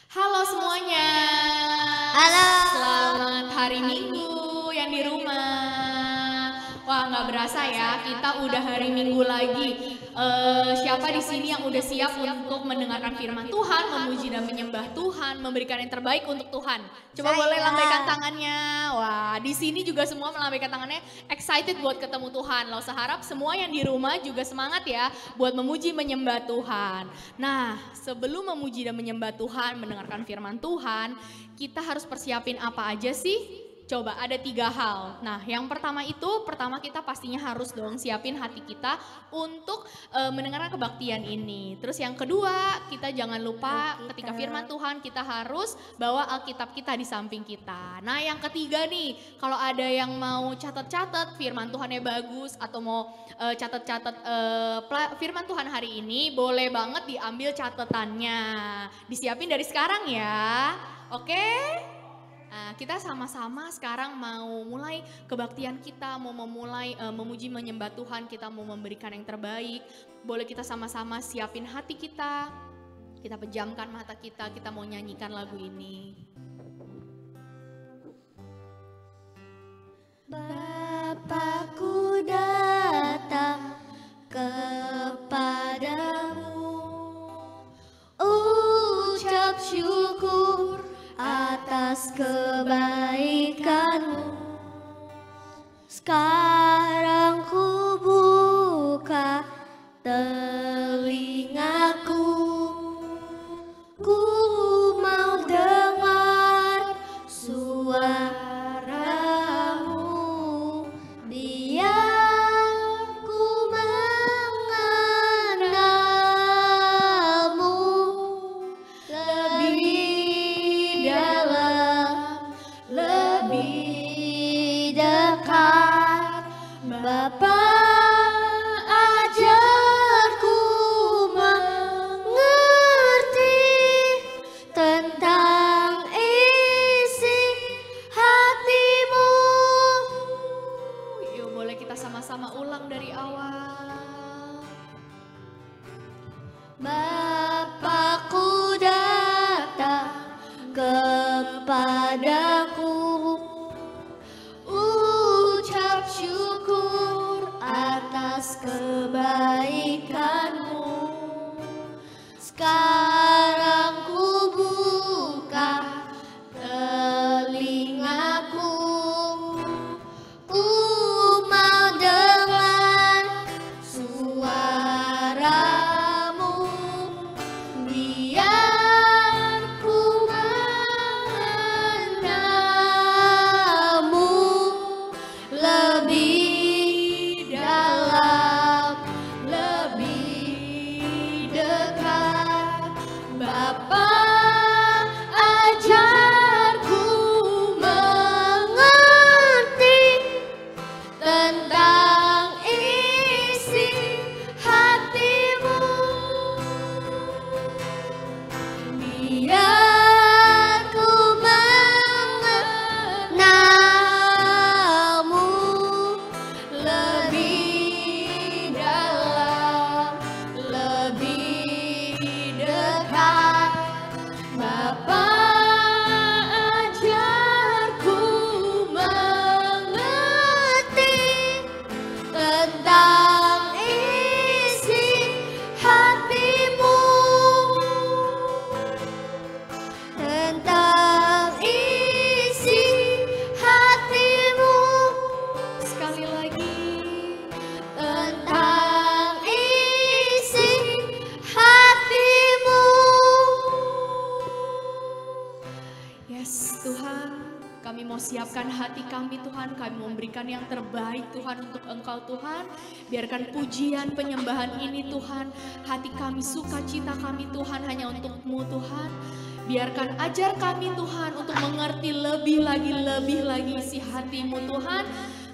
Halo semuanya. Halo. Selamat hari Minggu yang di rumah. Wah, nggak berasa ya, kita udah hari Minggu lagi. Siapa di sini yang udah siap untuk mendengarkan firman Tuhan, memuji dan menyembah Tuhan, memberikan yang terbaik untuk Tuhan? Coba Saya. boleh lambaikan tangannya. Wah, di sini juga semua melambaikan tangannya, excited buat ketemu Tuhan. Loh, seharap semua yang di rumah juga semangat ya buat memuji menyembah Tuhan. Nah, sebelum memuji dan menyembah Tuhan, mendengarkan firman Tuhan, kita harus persiapin apa aja sih? Coba ada 3 hal. Nah, yang pertama kita pastinya harus dong siapin hati kita untuk mendengarkan kebaktian ini. Terus yang kedua, kita jangan lupa ketika firman Tuhan kita harus bawa Alkitab kita di samping kita. Nah, yang ketiga nih, kalau ada yang mau catat-catat firman Tuhannya bagus atau mau catat-catat firman Tuhan hari ini, boleh banget diambil catatannya. Disiapin dari sekarang ya. Oke? Nah, kita sama-sama sekarang mau mulai kebaktian kita, mau memulai memuji menyembah Tuhan, kita mau memberikan yang terbaik. Boleh kita sama-sama siapin hati kita pejamkan mata kita mau nyanyikan lagu ini. Bapakku datang kepadamu, ucap syukur atas kebaikanmu. Sekarang ku buka telingaku, ku mau dengar suaramu, biar ku mengenalmu lebih dalam, lebih dekat. Bapa, ajarku mengerti tentang isi hatimu. Yuk, boleh kita sama-sama ulang dari awal. Bapakku datang kepadaku, ucap syukur atas kebaikanmu. Sekarang ku buka telingaku, ku mau dengar suaramu, biar ku mengenalmu lebih dalam, lebih dekat. Bapa, ajarku mengerti tentang isi hatimu, biar ku mengenalmu lebih dalam, lebih dekat. Bapa, ajarku mengerti tentang isi hatimu, tentang isi hatimu. Sekali lagi. Tentang isi hatimu. Yes, Tuhan, kami mau siapkan hati kami Tuhan, kami mau memberikan yang terbaik Tuhan untuk Engkau Tuhan. Biarkan pujian penyembahan ini Tuhan, hati kami, sukacita kami Tuhan hanya untuk-Mu Tuhan. Biarkan ajar kami Tuhan untuk mengerti lebih lagi isi hati-Mu Tuhan.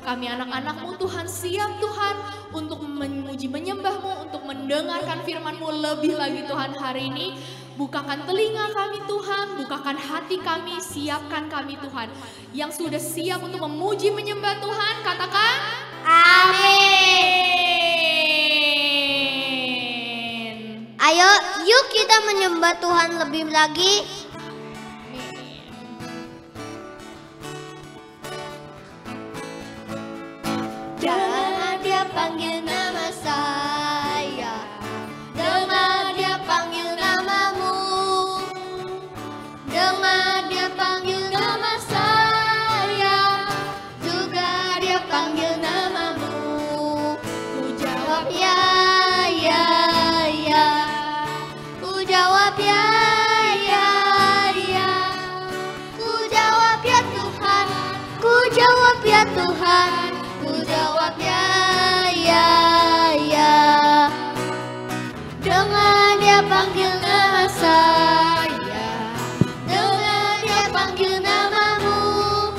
Kami anak-anak-Mu Tuhan siap Tuhan untuk memuji menyembah-Mu, untuk mendengarkan firman-Mu lebih lagi Tuhan hari ini. Bukakan telinga kami Tuhan, bukakan hati kami, siapkan kami Tuhan. Yang sudah siap untuk memuji menyembah Tuhan, katakan Amin. Ayo, yuk kita menyembah Tuhan lebih lagi. Dengar dia panggil nama saya, dengar dia panggil namamu, dengar dia panggil nama saya, juga dia panggil namamu. Ku jawab ya, ya, ya. Ku jawab ya, ya, ya. Ku jawab ya Tuhan, ku jawab ya Tuhan, ku jawab ya, ya, ya. Dengar dia panggil nama saya, dengar dia panggil namamu,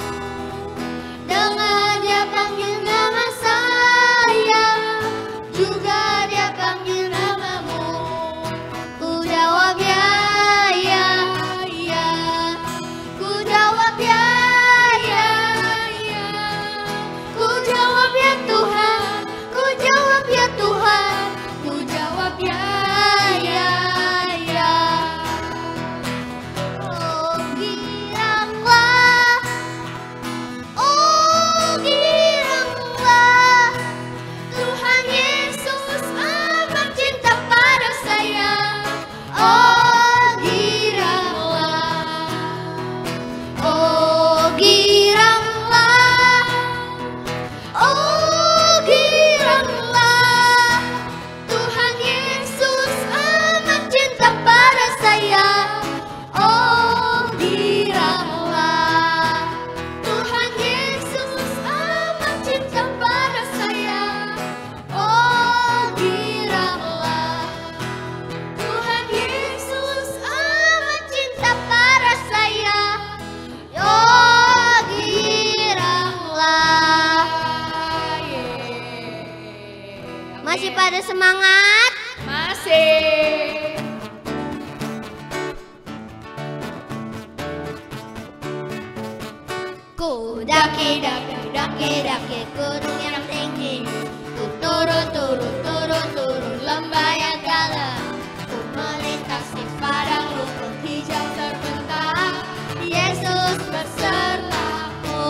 dengar dia panggil nama saya, juga dia panggil namamu. Ku jawab ya, ya, ya. Ku jawab ya, ya, ya. Ku jawab ya Tuhan, ku jawab ya Tuhan, ku jawab ya, ya, ya. Oh giranglah, oh giranglah, Tuhan Yesus amat cinta pada saya. Oh giranglah, oh giranglah, oh giranglah, Tuhan Yesus amat cinta pada saya. Oh giranglah, Tuhan Yesus amat cinta pada saya. Oh giranglah, Tuhan Yesus amat cinta pada saya. Oh giranglah. Masih pada semangat? Masih. Ku daki daki daki daki gunung yang tinggi, ku turun turun turun turun lembah yang dalam, ku melintasi padang rumput hijau terbentang. Yesus besertaku.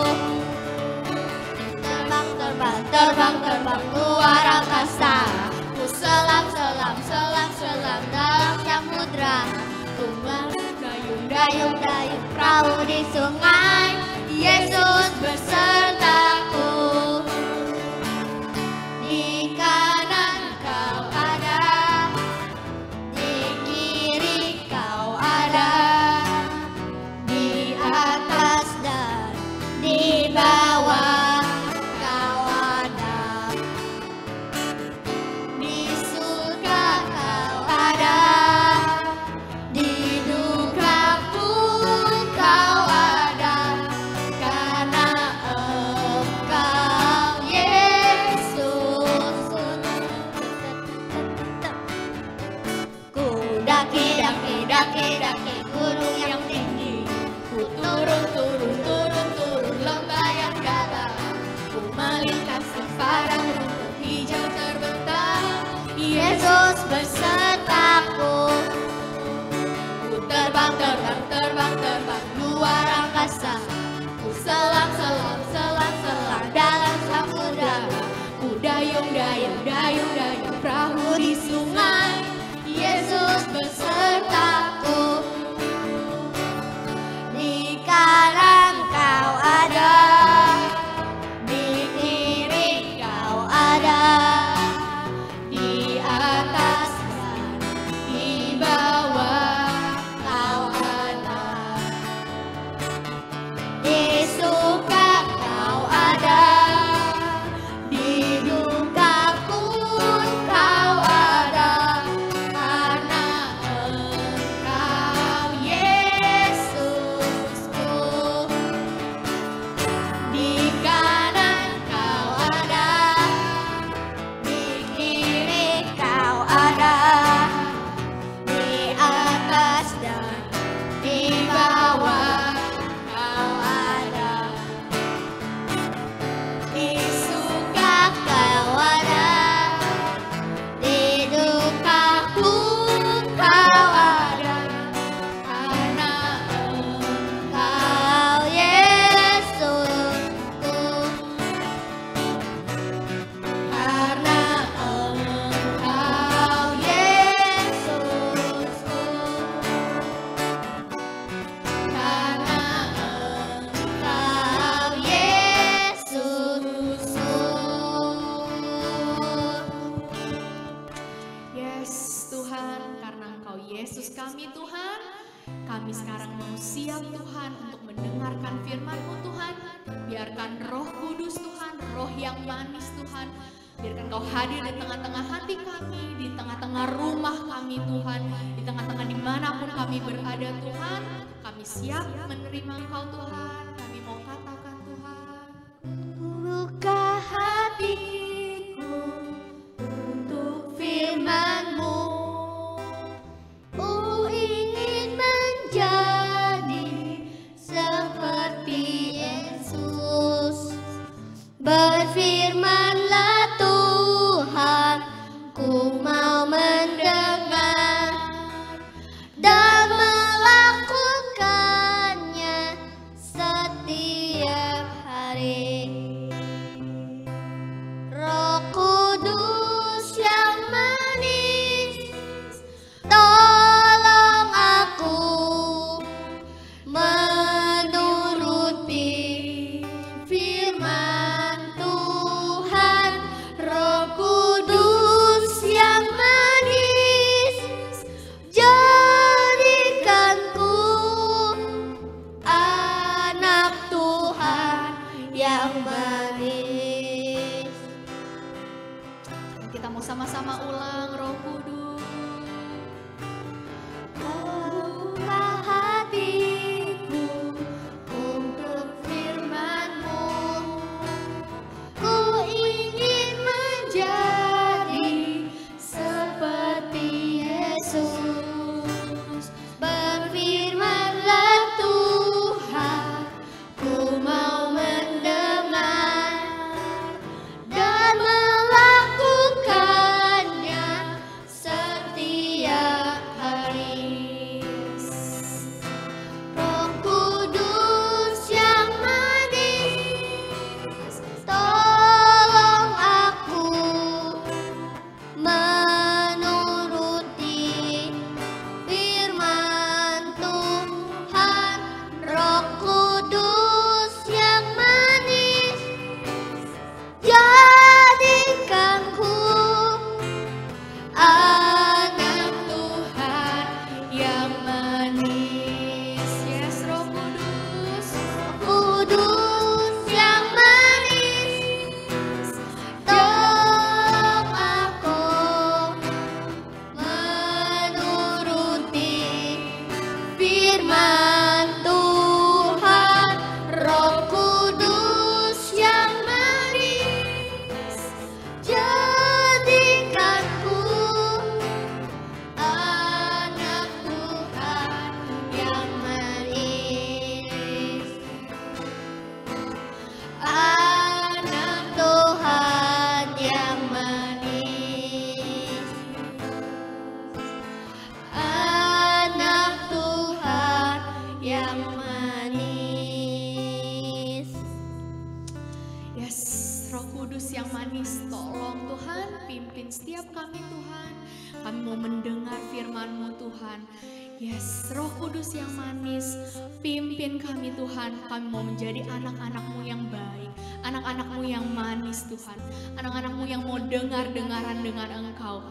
Terbang terbang terbang terbang luar angkasa, ku selam selam selam selam dalam samudra, ku mendayung dayung dayung perahu di sungai. Yesus besertaku. Di kanan kau ada, di kiri kau ada, di atas dan di bawah kau ada, di surga kau ada, di duka pun kau ada, karena Engkau Yesus. Ku daki daki daki daki gunung yang tinggi, ku turun turun turun turun lembah yang dalam, ku melintasi padang rumput hijau terbentang. Yesus besertaku. Ku terbang terbang terbang terbang luar angkasa, ku selam selam selam selam dalam samudra, ku dayung dayung dayung dayung perahu di sungai. Yesus besertaku. Yesus kami Tuhan, kami sekarang mau siap Tuhan untuk mendengarkan firman-Mu Tuhan. Biarkan Roh Kudus Tuhan, Roh yang manis Tuhan, biarkan Kau hadir di tengah-tengah hati kami, di tengah-tengah rumah kami Tuhan, di tengah-tengah dimanapun kami berada Tuhan. Kami siap menerima Engkau Tuhan, kami mau katakan Tuhan. Buka hatiku untuk firman-Mu. Ku ingin menjadi seperti Yesus. Berfirmanlah Tuhan, ku mau mendengar dan melakukannya setiap hari. Roh Kudus yang manis, tolong aku menuruti firman Tuhan. Roh Kudus yang manis, jadikanku anak Tuhan yang manis. Kita mau sama-sama ulang. Roh Kudus, Buka hatiku untuk firman-Mu. Ku ingin menjadi seperti Yesus. Berfirmanlah Tuhan, ku mau mendengar dan melakukannya setiap hari. Roh Kudus yang manis, tolong aku menuruti firman Tuhan. Roh Kudus yang manis, jadikanku anak Tuhan yang manis. yes Roh Kudus, Kudus yang manis, tolong aku menuruti firman Tuhan. Roh Kudus yang manis, jadikanku anak Tuhan yang manis. Anak Tuhan yang manis. Anak Tuhan yang manis. yes Roh Kudus yang manis, tolong Tuhan pimpin setiap kami Tuhan. Kami mau mendengar firman-Mu Tuhan. Yes, Roh Kudus yang manis, pimpin kami Tuhan. Kami mau menjadi anak-anak-Mu yang baik, anak-anak-Mu yang manis Tuhan, anak-anak-Mu yang mau dengar-dengaran dengan Engkau.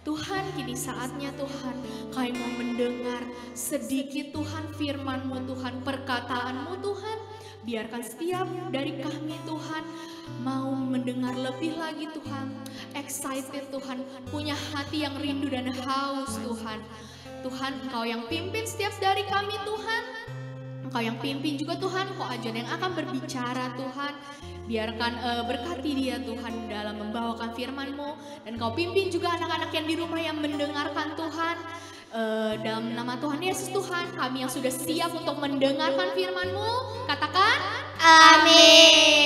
Tuhan, kini saatnya Tuhan, kami mau mendengar sedikit Tuhan firman-Mu Tuhan, perkataan-Mu Tuhan. Biarkan setiap dari kami Tuhan mau mendengar lebih lagi Tuhan, excited Tuhan, punya hati yang rindu dan haus Tuhan. Tuhan, Engkau yang pimpin setiap dari kami Tuhan. Engkau yang pimpin juga Tuhan, Ko Ajon yang akan berbicara Tuhan. Biarkan berkati dia Tuhan dalam membawakan firman-Mu. Dan Kau pimpin juga anak-anak yang di rumah yang mendengarkan Tuhan. Dalam nama Tuhan Yesus Tuhan, kami yang sudah siap untuk mendengarkan firman-Mu, katakan amin.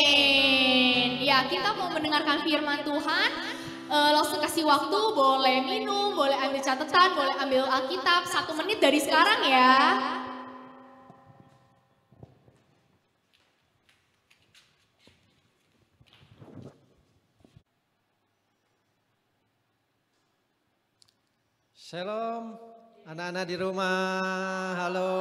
Ya, kita mau mendengarkan firman Tuhan. Langsung kasih waktu, boleh minum, boleh ambil catatan, boleh ambil Alkitab. 1 menit dari sekarang ya. Shalom, anak-anak di rumah, halo.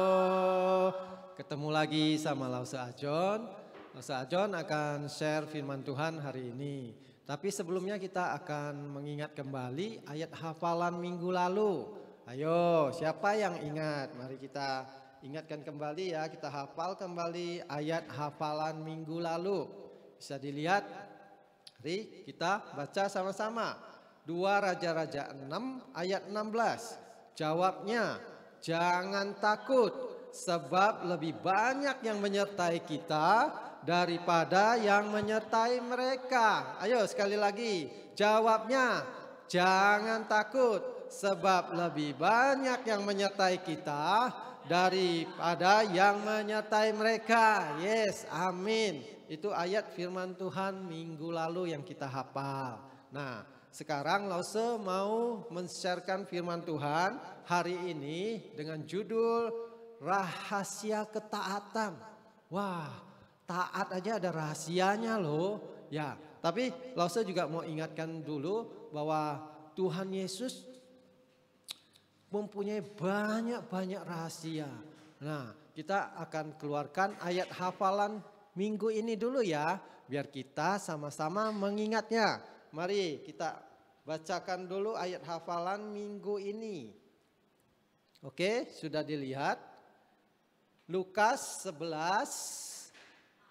Ketemu lagi sama Lause Ajon. Lause Ajon akan share firman Tuhan hari ini. Tapi sebelumnya kita akan mengingat kembali ayat hafalan minggu lalu. Ayo, siapa yang ingat? Mari kita ingatkan kembali ya, kita hafal kembali ayat hafalan minggu lalu. Bisa dilihat, mari kita baca sama-sama. 2 Raja-Raja 6 ayat 16. Jawabnya, jangan takut sebab lebih banyak yang menyertai kita daripada yang menyertai mereka. Ayo sekali lagi, jawabnya, jangan takut sebab lebih banyak yang menyertai kita daripada yang menyertai mereka. Yes, amin. Itu ayat firman Tuhan minggu lalu yang kita hafal. Nah, sekarang Lause mau men-sharekan firman Tuhan hari ini dengan judul rahasia ketaatan. Wah, taat aja ada rahasianya loh. Ya, tapi Lause juga mau ingatkan dulu bahwa Tuhan Yesus mempunyai banyak-banyak rahasia. Nah, kita akan keluarkan ayat hafalan minggu ini dulu ya, biar kita sama-sama mengingatnya. Mari kita bacakan dulu ayat hafalan minggu ini. Oke, sudah dilihat? Lukas 11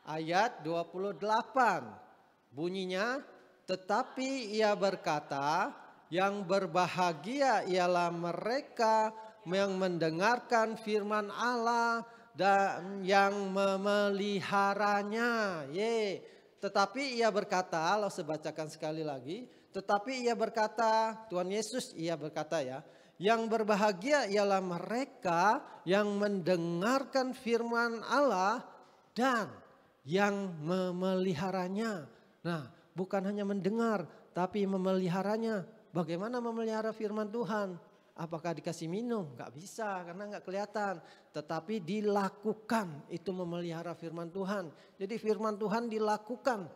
ayat 28. Bunyinya, tetapi ia berkata, yang berbahagia ialah mereka yang mendengarkan firman Allah dan yang memeliharanya. Tetapi ia berkata, Lause bacakan sekali lagi. Tetapi ia berkata, Tuhan Yesus ia berkata ya, yang berbahagia ialah mereka yang mendengarkan firman Allah dan yang memeliharanya. Nah, bukan hanya mendengar tapi memeliharanya. Bagaimana memelihara firman Tuhan? Apakah dikasih minum? Gak bisa karena gak kelihatan. Tetapi dilakukan, itu memelihara firman Tuhan. Jadi firman Tuhan dilakukan.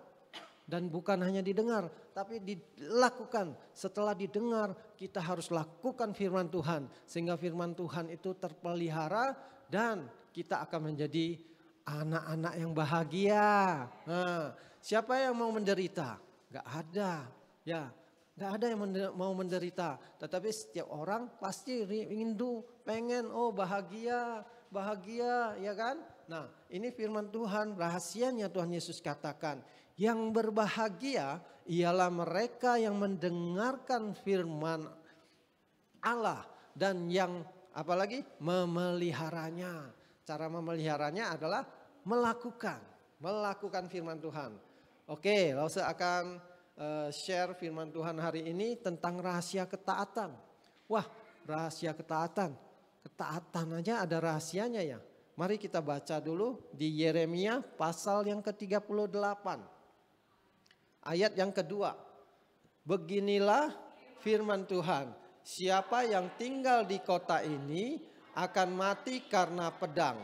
Dan bukan hanya didengar, tapi dilakukan. Setelah didengar, kita harus lakukan firman Tuhan. Sehingga firman Tuhan itu terpelihara dan kita akan menjadi anak-anak yang bahagia. Nah, siapa yang mau menderita? Gak ada. Ya, gak ada yang mau menderita. Tetapi setiap orang pasti rindu, pengen, oh bahagia, bahagia, ya kan? Nah, ini firman Tuhan, rahasianya Tuhan Yesus katakan. Yang berbahagia ialah mereka yang mendengarkan firman Allah dan yang apalagi memeliharanya. Cara memeliharanya adalah melakukan firman Tuhan. Oke, Lause akan share firman Tuhan hari ini tentang rahasia ketaatan. Wah, rahasia ketaatan. Ketaatan aja ada rahasianya ya. Mari kita baca dulu di Yeremia pasal yang ke-38. Ayat yang kedua, beginilah firman Tuhan, siapa yang tinggal di kota ini akan mati karena pedang,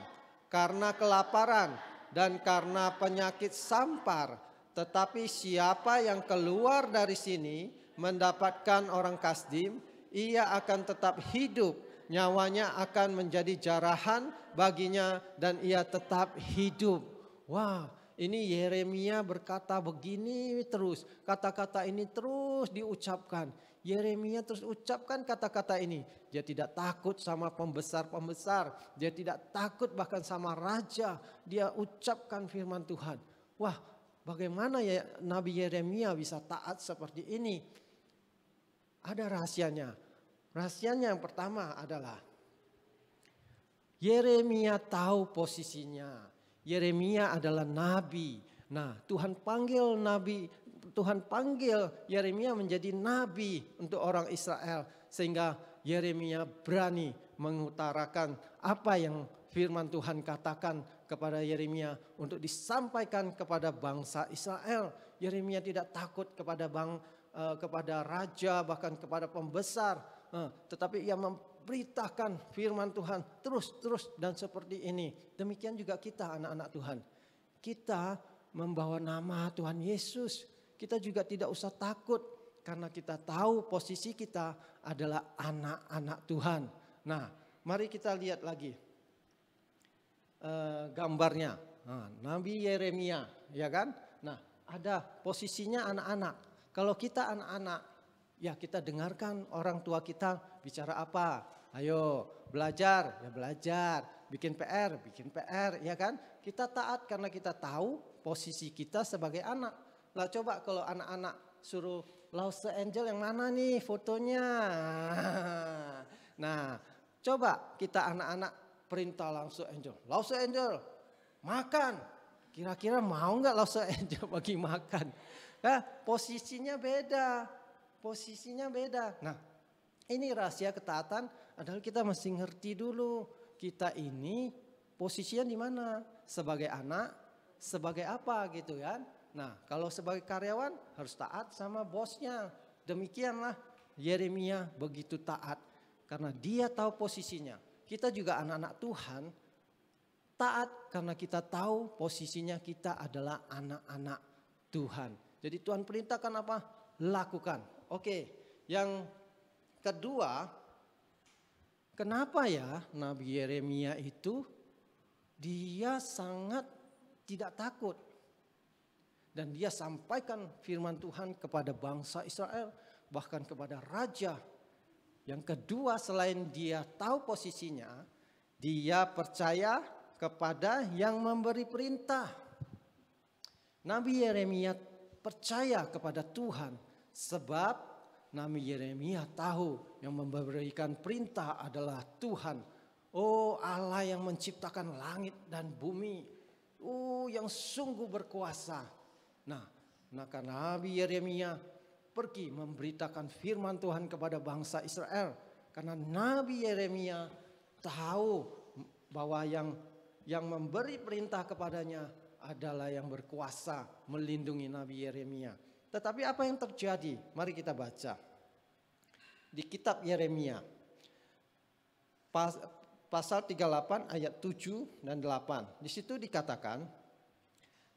karena kelaparan dan karena penyakit sampar. Tetapi siapa yang keluar dari sini mendapatkan orang Kasdim, ia akan tetap hidup, nyawanya akan menjadi jarahan baginya dan ia tetap hidup. Wah. Ini Yeremia berkata begini terus. Kata-kata ini terus diucapkan. Yeremia terus ucapkan kata-kata ini. Dia tidak takut sama pembesar-pembesar. Dia tidak takut bahkan sama raja. Dia ucapkan firman Tuhan. Wah, bagaimana ya Nabi Yeremia bisa taat seperti ini? Ada rahasianya. Rahasianya yang pertama adalah Yeremia tahu posisinya. Yeremia adalah nabi. Nah, Tuhan panggil Yeremia menjadi nabi untuk orang Israel sehingga Yeremia berani mengutarakan apa yang firman Tuhan katakan kepada Yeremia untuk disampaikan kepada bangsa Israel. Yeremia tidak takut kepada raja bahkan kepada pembesar, tetapi ia beritakan firman Tuhan terus dan seperti ini. Demikian juga kita anak-anak Tuhan. Kita membawa nama Tuhan Yesus. Kita juga tidak usah takut karena kita tahu posisi kita adalah anak-anak Tuhan. Nah, mari kita lihat lagi gambarnya. Nah, Nabi Yeremia, ya kan? Nah, ada posisinya anak-anak. Kalau kita anak-anak, ya kita dengarkan orang tua kita bicara apa. Ayo belajar, ya belajar. Bikin PR, ya kan? Kita taat karena kita tahu posisi kita sebagai anak. Lah coba kalau anak-anak suruh Los Angeles yang mana nih fotonya? Nah, coba kita anak-anak perintah Los Angeles makan. Kira-kira mau nggak Los Angeles bagi makan? Nah, posisinya beda. Nah, ini rahasia ketaatan adalah kita mesti ngerti dulu. Kita ini posisinya di mana? Sebagai anak, sebagai apa gitu kan? Nah, kalau sebagai karyawan harus taat sama bosnya. Demikianlah Yeremia begitu taat karena dia tahu posisinya. Kita juga anak-anak Tuhan taat karena kita tahu posisinya kita adalah anak-anak Tuhan. Jadi Tuhan perintahkan apa? Lakukan. Oke, yang kedua, kenapa ya Nabi Yeremia itu dia sangat tidak takut. Dan dia sampaikan firman Tuhan kepada bangsa Israel, bahkan kepada raja. Yang kedua, selain dia tahu posisinya, dia percaya kepada yang memberi perintah. Nabi Yeremia percaya kepada Tuhan sebab Nabi Yeremia tahu yang memberikan perintah adalah Tuhan. Oh, Allah yang menciptakan langit dan bumi. Oh, yang sungguh berkuasa. Nah, karena Nabi Yeremia pergi memberitakan firman Tuhan kepada bangsa Israel. Karena Nabi Yeremia tahu bahwa yang memberi perintah kepadanya adalah yang berkuasa melindungi Nabi Yeremia. Tetapi apa yang terjadi? Mari kita baca. Di kitab Yeremia. Pasal 38 ayat 7 dan 8. Di situ dikatakan,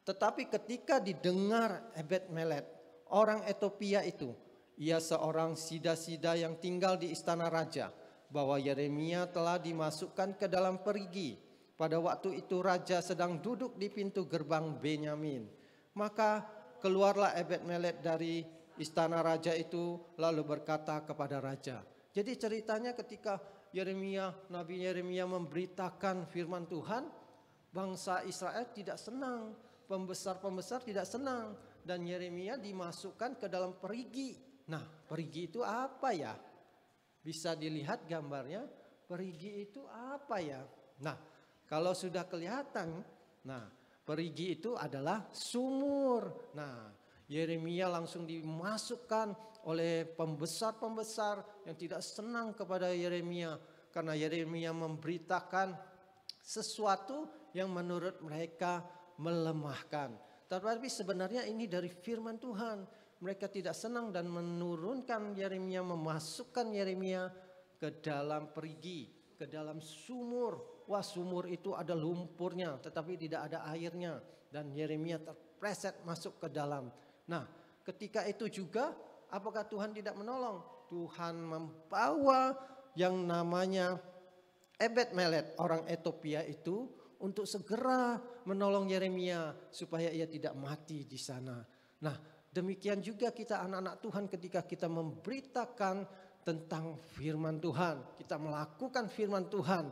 tetapi ketika didengar Ebed-Melek, orang Ethiopia itu, ia seorang sida-sida yang tinggal di istana raja, bahwa Yeremia telah dimasukkan ke dalam perigi. Pada waktu itu raja sedang duduk di pintu gerbang Benyamin. Maka keluarlah Ebed-Melek dari istana raja itu lalu berkata kepada raja. Jadi ceritanya ketika Nabi Yeremia memberitakan firman Tuhan, bangsa Israel tidak senang. Pembesar-pembesar tidak senang dan Yeremia dimasukkan ke dalam perigi. Nah, perigi itu apa ya? Bisa dilihat gambarnya. Perigi itu apa ya? Nah, kalau sudah kelihatan, perigi itu adalah sumur. Nah, Yeremia langsung dimasukkan oleh pembesar-pembesar yang tidak senang kepada Yeremia karena Yeremia memberitakan sesuatu yang menurut mereka melemahkan. Tetapi sebenarnya ini dari firman Tuhan. Mereka tidak senang dan menurunkan Yeremia, memasukkan Yeremia ke dalam perigi, ke dalam sumur. Wah, sumur itu ada lumpurnya tetapi tidak ada airnya. Dan Yeremia terpleset masuk ke dalam. Nah, ketika itu juga apakah Tuhan tidak menolong? Tuhan membawa yang namanya Ebed-Melek, orang Ethiopia itu, untuk segera menolong Yeremia supaya ia tidak mati di sana. Nah, demikian juga kita anak-anak Tuhan ketika kita memberitakan tentang firman Tuhan, kita melakukan firman Tuhan.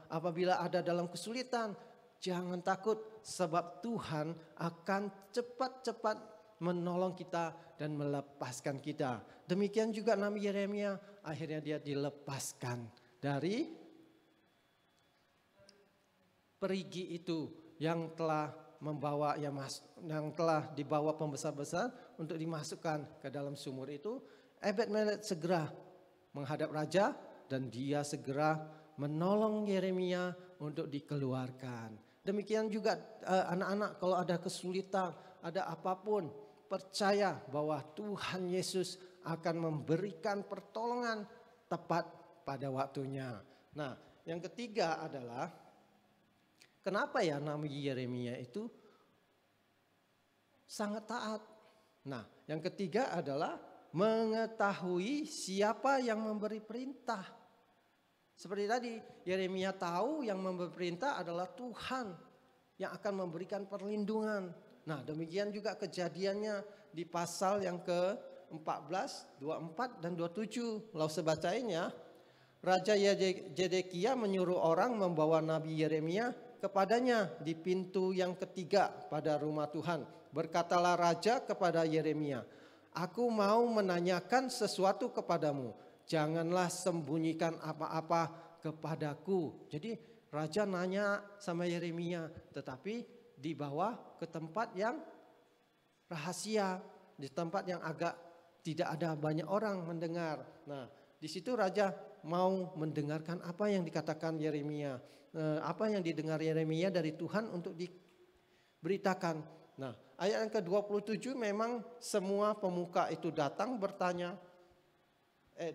Apabila ada dalam kesulitan, jangan takut sebab Tuhan akan cepat-cepat menolong kita dan melepaskan kita. Demikian juga Nabi Yeremia, akhirnya dia dilepaskan dari perigi itu yang telah dibawa pembesar-besar untuk dimasukkan ke dalam sumur itu. Ebed-Melek segera menghadap raja dan dia segera menolong Yeremia untuk dikeluarkan. Demikian juga anak-anak kalau ada kesulitan, ada apapun, percaya bahwa Tuhan Yesus akan memberikan pertolongan tepat pada waktunya. Nah, yang ketiga adalah kenapa ya Nabi Yeremia itu sangat taat. Nah, yang ketiga adalah mengetahui siapa yang memberi perintah. Seperti tadi, Yeremia tahu yang memberi perintah adalah Tuhan yang akan memberikan perlindungan. Nah, demikian juga kejadiannya di pasal yang ke-14, 24 dan 27. Lalu sebacain ya. Raja Zedekia menyuruh orang membawa Nabi Yeremia kepadanya di pintu yang ketiga pada rumah Tuhan. Berkatalah raja kepada Yeremia, "Aku mau menanyakan sesuatu kepadamu. Janganlah sembunyikan apa-apa kepadaku." Jadi raja nanya sama Yeremia, tetapi dibawa ke tempat yang rahasia, di tempat yang agak tidak ada banyak orang mendengar. Nah, di situ raja mau mendengarkan apa yang dikatakan Yeremia, apa yang didengar Yeremia dari Tuhan untuk diberitakan. Nah, ayat yang ke-27 memang semua pemuka itu datang bertanya.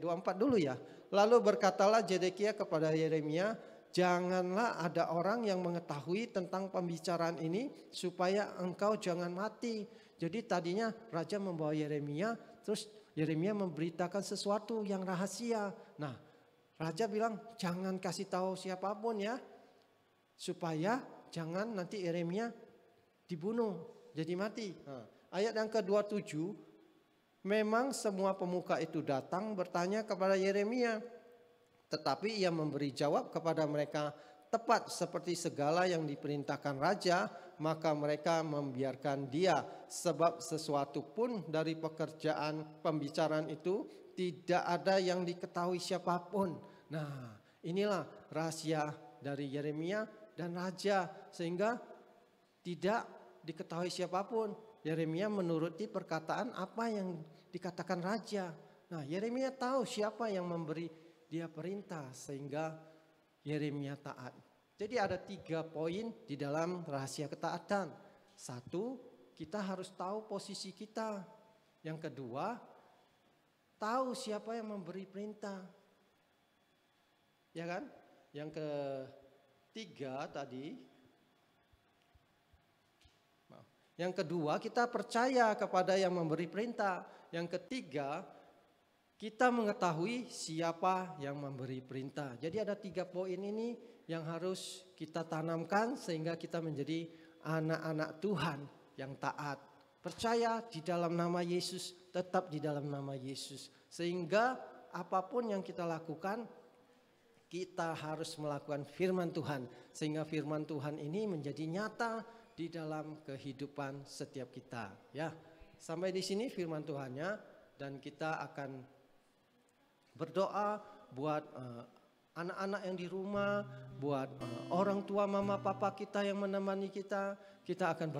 24 dulu ya. Lalu berkatalah Zedekia kepada Yeremia, "Janganlah ada orang yang mengetahui tentang pembicaraan ini supaya engkau jangan mati." Jadi tadinya raja membawa Yeremia, terus Yeremia memberitakan sesuatu yang rahasia. Nah, raja bilang jangan kasih tahu siapapun ya, supaya jangan nanti Yeremia dibunuh, jadi mati. Nah, ayat yang ke-27, memang semua pemuka itu datang bertanya kepada Yeremia, tetapi ia memberi jawab kepada mereka tepat seperti segala yang diperintahkan raja, maka mereka membiarkan dia, sebab sesuatu pun dari pekerjaan pembicaraan itu tidak ada yang diketahui siapapun. Nah, inilah rahasia dari Yeremia dan raja, sehingga tidak diketahui siapapun. Yeremia menuruti perkataan apa yang dikatakan raja. Nah, Yeremia tahu siapa yang memberi dia perintah, sehingga Yeremia taat. Jadi ada 3 poin di dalam rahasia ketaatan. 1, kita harus tahu posisi kita. Yang kedua, tahu siapa yang memberi perintah. Ya kan? Yang ketiga tadi. Yang kedua, kita percaya kepada yang memberi perintah. Yang ketiga, kita mengetahui siapa yang memberi perintah. Jadi ada 3 poin ini yang harus kita tanamkan sehingga kita menjadi anak-anak Tuhan yang taat. Percaya di dalam nama Yesus, tetap di dalam nama Yesus. Sehingga apapun yang kita lakukan, kita harus melakukan firman Tuhan. Sehingga firman Tuhan ini menjadi nyata di dalam kehidupan setiap kita. Ya, sampai di sini firman Tuhannya, dan kita akan berdoa buat anak-anak yang di rumah, buat orang tua mama papa kita yang menemani kita. Kita akan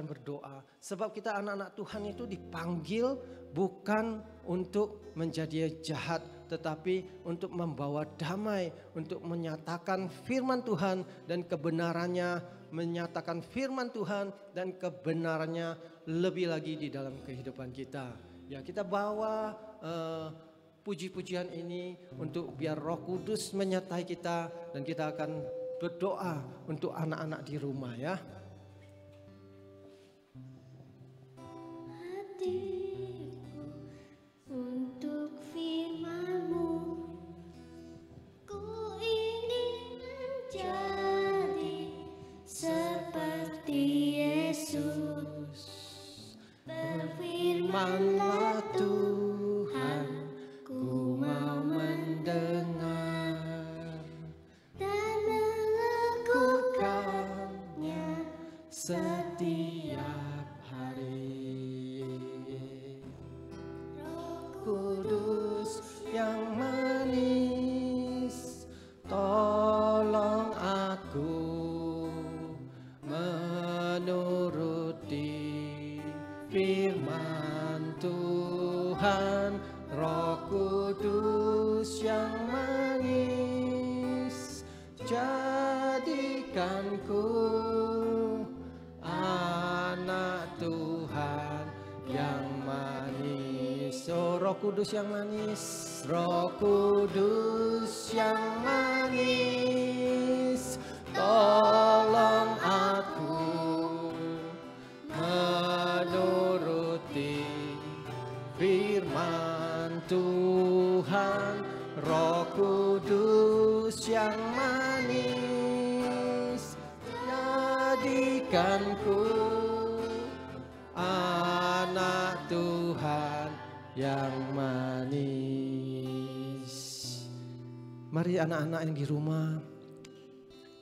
berdoa, sebab kita anak-anak Tuhan itu dipanggil bukan untuk menjadi jahat, tetapi untuk membawa damai, untuk menyatakan firman Tuhan dan kebenarannya, menyatakan firman Tuhan dan kebenarannya lebih lagi di dalam kehidupan kita. Ya, kita bawa puji-pujian ini untuk biar Roh Kudus menyertai kita, dan kita akan berdoa untuk anak-anak di rumah ya. Hatiku untuk firman-Mu, ku ingin menjadi seperti Yesus. Berfirmanlah Tuhan, ku mau mendengar dan melakukannya setiap hari. Roh Kudus yang manis, tolong aku menuruti firman Tuhan. Roh Kudus yang manis, jadikanku anak Tuhan yang manis. Oh, Roh Kudus yang manis, Roh Kudus yang manis, tolong aku menuruti firman Tuhan. Roh Kudus yang manis, jadikanku anak Tuhan yang manis. Mari anak-anak yang di rumah,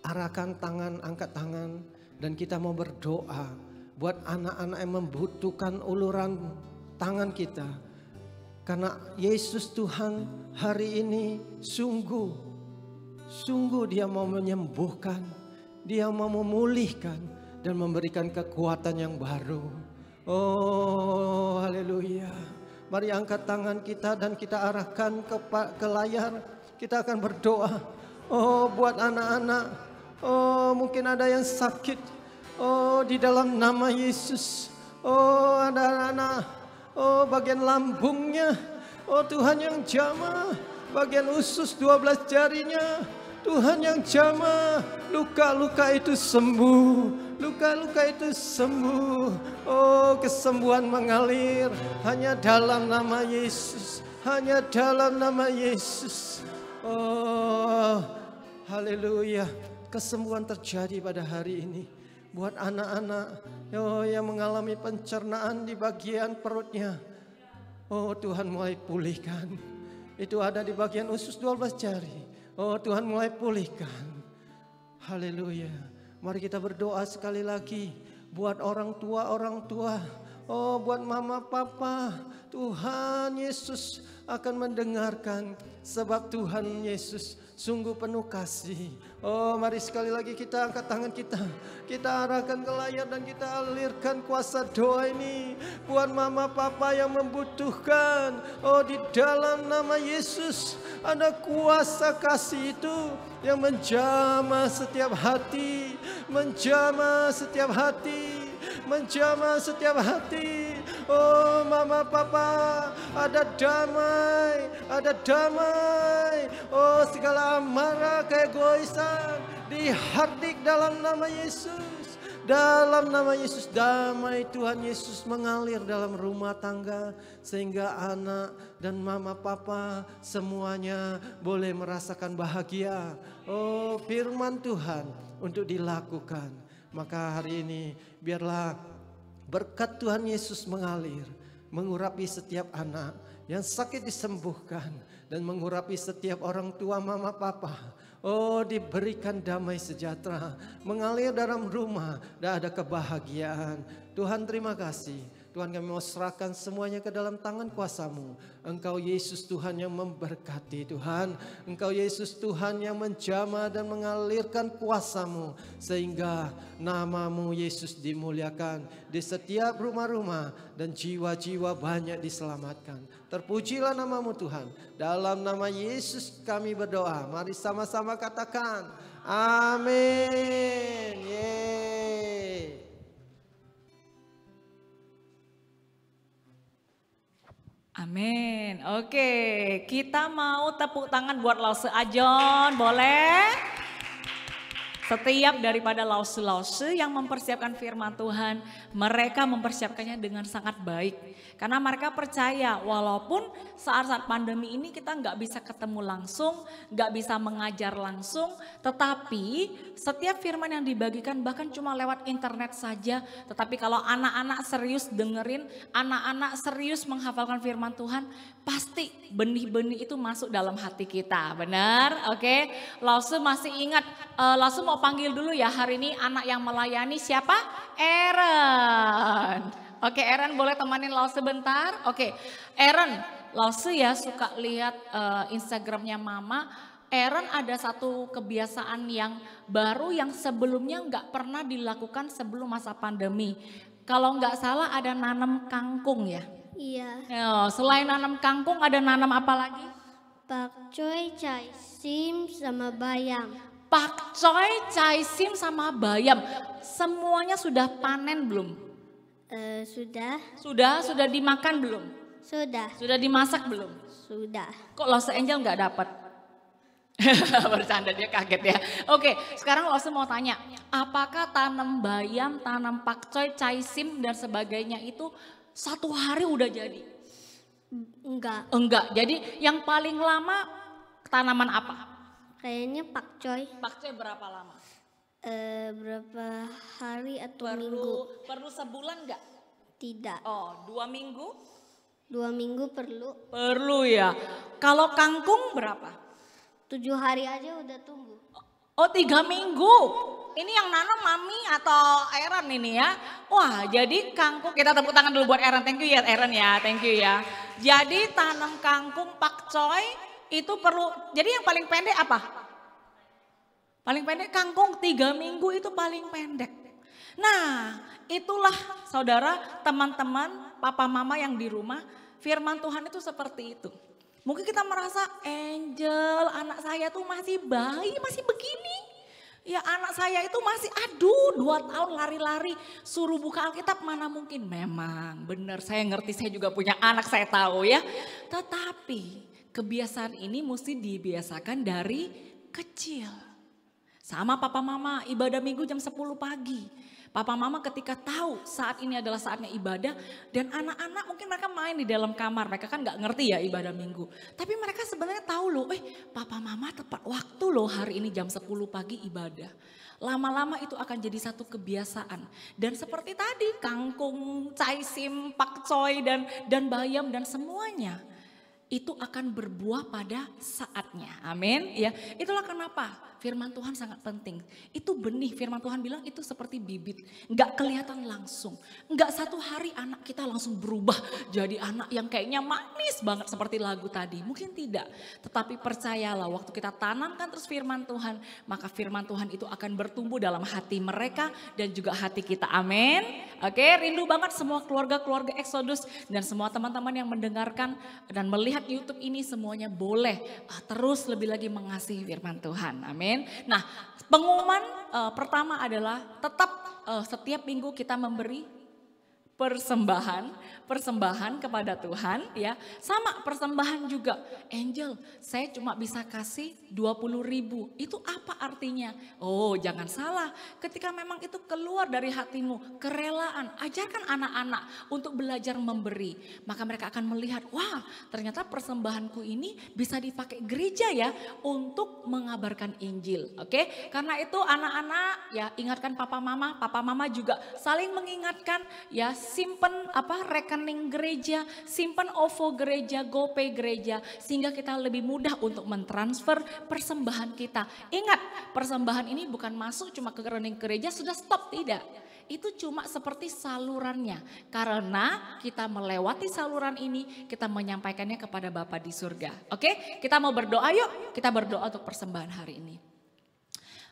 arahkan tangan, angkat tangan, dan kita mau berdoa buat anak-anak yang membutuhkan uluran tangan kita. Karena Yesus Tuhan hari ini sungguh Dia mau menyembuhkan, Dia mau memulihkan dan memberikan kekuatan yang baru. Oh, haleluya. Mari angkat tangan kita dan kita arahkan ke layar. Kita akan berdoa. Oh, buat anak-anak. Oh, mungkin ada yang sakit. Oh, di dalam nama Yesus. Oh, ada anak-anak. Oh, bagian lambungnya. Oh, Tuhan yang jamah. Bagian usus 12 jarinya. Tuhan yang jamah. Luka-luka itu sembuh. Luka-luka itu sembuh. Oh, kesembuhan mengalir hanya dalam nama Yesus. Hanya dalam nama Yesus. Oh, haleluya. Kesembuhan terjadi pada hari ini. Buat anak-anak yang mengalami pencernaan di bagian perutnya. Oh, Tuhan mulai pulihkan. Itu ada di bagian usus 12 jari. Oh, Tuhan mulai pulihkan. Haleluya. Mari kita berdoa sekali lagi buat orang tua. Oh, buat mama papa. Tuhan Yesus akan mendengarkan sebab Tuhan Yesus sungguh penuh kasih. Oh, mari sekali lagi kita angkat tangan kita. Kita arahkan ke layar dan kita alirkan kuasa doa ini buat mama papa yang membutuhkan. Oh, di dalam nama Yesus ada kuasa kasih itu yang menjamah setiap hati, menjamah setiap hati, menjamah setiap hati. Oh, mama papa, ada damai, ada damai. Oh, segala amarah, keegoisan dihardik dalam nama Yesus. Dalam nama Yesus, damai Tuhan Yesus mengalir dalam rumah tangga. Sehingga anak dan mama papa semuanya boleh merasakan bahagia. Oh, firman Tuhan untuk dilakukan. Maka hari ini biarlah berkat Tuhan Yesus mengalir. Mengurapi setiap anak yang sakit disembuhkan. Dan mengurapi setiap orang tua mama papa. Oh, diberikan damai sejahtera, mengalir dalam rumah dan ada kebahagiaan. Tuhan terima kasih. Tuhan kami mau serahkan semuanya ke dalam tangan kuasa-Mu. Engkau Yesus Tuhan yang memberkati Tuhan. Engkau Yesus Tuhan yang menjamah dan mengalirkan kuasa-Mu. Sehingga nama-Mu Yesus dimuliakan di setiap rumah-rumah dan jiwa-jiwa banyak diselamatkan. Terpujilah nama-Mu Tuhan. Dalam nama Yesus kami berdoa. Mari sama-sama katakan amin. Yeay. Amin. Oke, kita mau tepuk tangan buat Lause Ajon, boleh? Setiap daripada lause-lause yang mempersiapkan firman Tuhan, mereka mempersiapkannya dengan sangat baik. Karena mereka percaya walaupun saat-saat pandemi ini kita nggak bisa ketemu langsung, nggak bisa mengajar langsung. Tetapi setiap firman yang dibagikan bahkan cuma lewat internet saja. Tetapi kalau anak-anak serius dengerin, anak-anak serius menghafalkan firman Tuhan, pasti benih-benih itu masuk dalam hati kita. Benar? Oke. Lause masih ingat, Lause mau panggil dulu ya hari ini anak yang melayani siapa? Aaron. Oke, Aaron boleh temanin Lause sebentar? Oke, Aaron, Lause ya suka lihat Instagramnya Mama. Aaron ada satu kebiasaan yang baru yang sebelumnya nggak pernah dilakukan sebelum masa pandemi. Kalau nggak salah ada nanam kangkung ya? Iya. Selain nanam kangkung ada nanam apa lagi? Pakcoy, caisim, sama bayam. Pakcoy, caisim sama bayam. Semuanya sudah panen belum? Sudah. Sudah dimakan belum? Sudah. Sudah dimasak belum? Sudah. Kok Lause Angel nggak dapat? Bercanda, dia kaget ya. Oke, sekarang Lause mau tanya, apakah tanam bayam, tanam pakcoy, caisim dan sebagainya itu satu hari udah jadi? Enggak. Enggak. Jadi yang paling lama tanaman apa? Kayaknya pakcoy. Pakcoy berapa lama? Berapa hari atau minggu? Perlu sebulan enggak? Tidak. Oh, 2 minggu? 2 minggu perlu. Perlu ya. Kalau kangkung berapa? 7 hari aja udah tumbuh. Oh 3 minggu. Ini yang nanam mami atau Aaron ini ya. Wah jadi kangkung, kita tepuk tangan dulu buat Aaron. Thank you ya Aaron ya, thank you ya. Jadi tanam kangkung pakcoy itu perlu, jadi yang paling pendek apa? Paling pendek kangkung 3 minggu itu paling pendek. Nah itulah saudara, teman-teman, papa mama yang di rumah, firman Tuhan itu seperti itu. Mungkin kita merasa Angel anak saya tuh masih bayi, masih begini. Ya anak saya itu masih 2 tahun lari-lari suruh buka Alkitab mana mungkin. Memang benar saya ngerti, saya juga punya anak saya tahu ya. Tetapi kebiasaan ini mesti dibiasakan dari kecil. Sama papa mama ibadah minggu jam 10 pagi. Papa mama ketika tahu saat ini adalah saatnya ibadah dan anak-anak mungkin mereka main di dalam kamar. Mereka kan gak ngerti ya ibadah minggu. Tapi mereka sebenarnya tahu loh, papa mama tepat waktu loh hari ini jam 10 pagi ibadah. Lama-lama itu akan jadi satu kebiasaan. Dan seperti tadi kangkung, caisim, pakcoy dan bayam dan semuanya. Itu akan berbuah pada saatnya. Amin. Ya, itulah kenapa firman Tuhan sangat penting. Itu benih, firman Tuhan bilang itu seperti bibit. Enggak kelihatan langsung. Enggak satu hari anak kita langsung berubah jadi anak yang kayaknya manis banget seperti lagu tadi. Mungkin tidak. Tetapi percayalah waktu kita tanamkan terus firman Tuhan, maka firman Tuhan itu akan bertumbuh dalam hati mereka dan juga hati kita. Amin. Oke, rindu banget semua keluarga-keluarga Exodus dan semua teman-teman yang mendengarkan dan melihat YouTube ini semuanya boleh terus lebih lagi mengasihi firman Tuhan. Amin. Nah, pengumuman pertama adalah tetap setiap minggu kita memberi persembahan kepada Tuhan ya. Sama persembahan juga. Angel, saya cuma bisa kasih 20.000. Itu apa artinya? Oh, jangan salah. Ketika memang itu keluar dari hatimu, kerelaan, ajarkan anak-anak untuk belajar memberi. Maka mereka akan melihat, wah, ternyata persembahanku ini bisa dipakai gereja ya untuk mengabarkan Injil. Oke? Karena itu anak-anak ya ingatkan papa mama juga saling mengingatkan ya. Simpan rekening gereja, simpan OVO gereja, GoPay gereja sehingga kita lebih mudah untuk mentransfer persembahan kita. Ingat, persembahan ini bukan masuk cuma ke rekening gereja sudah stop, tidak. Itu cuma seperti salurannya. Karena kita melewati saluran ini, kita menyampaikannya kepada Bapa di surga. Oke? Kita mau berdoa yuk. Kita berdoa untuk persembahan hari ini.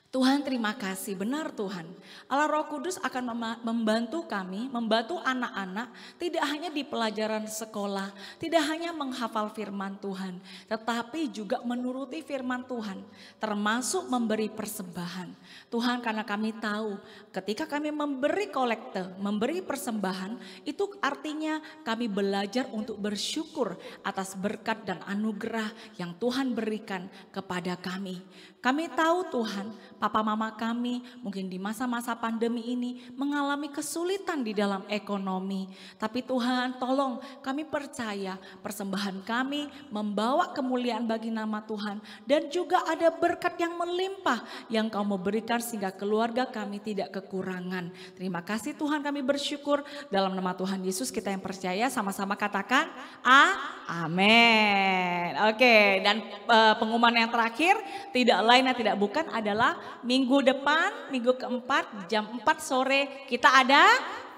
Tuhan terima kasih, benar Tuhan. Allah Roh Kudus akan membantu kami, membantu anak-anak tidak hanya di pelajaran sekolah, tidak hanya menghafal firman Tuhan, tetapi juga menuruti firman Tuhan, termasuk memberi persembahan. Tuhan, karena kami tahu ketika kami memberi kolekte, memberi persembahan, itu artinya kami belajar untuk bersyukur atas berkat dan anugerah yang Tuhan berikan kepada kami. Kami tahu Tuhan, papa mama kami mungkin di masa-masa pandemi ini mengalami kesulitan di dalam ekonomi. Tapi Tuhan tolong kami percaya persembahan kami membawa kemuliaan bagi nama Tuhan. Dan juga ada berkat yang melimpah yang Kau mau berikan sehingga keluarga kami tidak kekurangan. Terima kasih Tuhan, kami bersyukur dalam nama Tuhan Yesus kita yang percaya sama-sama katakan amin. Oke, dan pengumuman yang terakhir tidak lain dan tidak bukan adalah minggu depan, minggu keempat jam 4 sore kita ada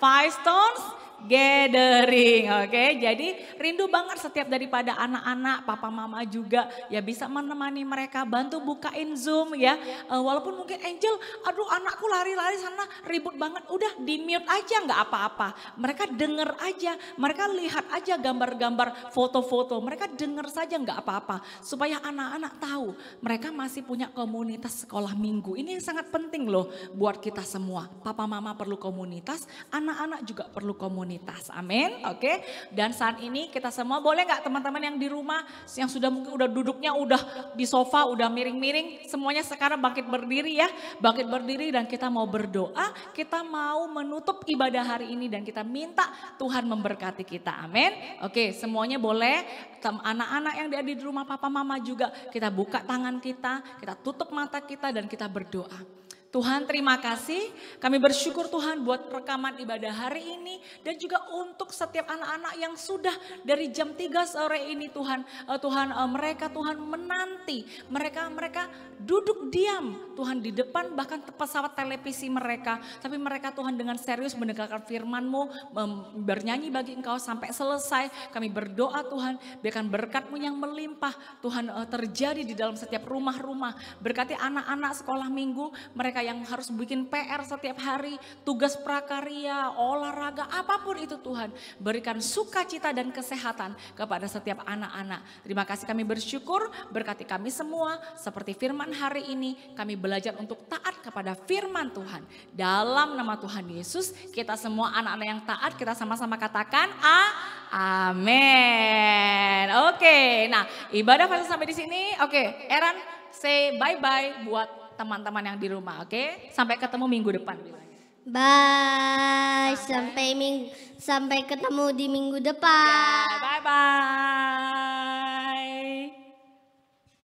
Five Stones Gathering. Oke, jadi rindu banget setiap daripada anak-anak, papa mama juga ya bisa menemani mereka, bantu bukain Zoom ya. Walaupun mungkin Angel, aduh anakku lari-lari sana ribut banget, udah di mute aja nggak apa-apa. Mereka denger aja, mereka lihat aja gambar-gambar, foto-foto, mereka denger saja nggak apa-apa. Supaya anak-anak tahu mereka masih punya komunitas sekolah minggu. Ini sangat penting loh buat kita semua. Papa mama perlu komunitas, anak-anak juga perlu komunitas. Amin. Oke. Dan saat ini kita semua boleh nggak teman-teman yang di rumah yang sudah mungkin udah duduknya udah di sofa udah miring-miring, semuanya sekarang bangkit berdiri ya. Bangkit berdiri dan kita mau berdoa, kita mau menutup ibadah hari ini dan kita minta Tuhan memberkati kita. Amin. Oke, semuanya boleh. Anak-anak yang ada di rumah papa mama juga kita buka tangan kita tutup mata kita dan kita berdoa. Tuhan terima kasih, kami bersyukur Tuhan buat rekaman ibadah hari ini dan juga untuk setiap anak-anak yang sudah dari jam 3 sore ini Tuhan, mereka Tuhan menanti, mereka duduk diam Tuhan di depan bahkan pesawat televisi mereka, tapi mereka Tuhan dengan serius mendengarkan firman-Mu, bernyanyi bagi Engkau sampai selesai. Kami berdoa Tuhan, biarkan berkat-Mu yang melimpah Tuhan terjadi di dalam setiap rumah-rumah. Berkati anak-anak sekolah minggu, mereka yang harus bikin PR setiap hari, tugas prakarya, olahraga, apapun itu Tuhan. Berikan sukacita dan kesehatan kepada setiap anak-anak. Terima kasih kami bersyukur, berkati kami semua seperti firman hari ini. Kami belajar untuk taat kepada firman Tuhan. Dalam nama Tuhan Yesus, kita semua anak-anak yang taat, kita sama-sama katakan amin. Oke, nah ibadah fase sampai di sini. Oke, Eran say bye-bye buat teman-teman yang di rumah, oke? Sampai ketemu minggu depan. Bye, sampai ketemu di minggu depan. Bye-bye.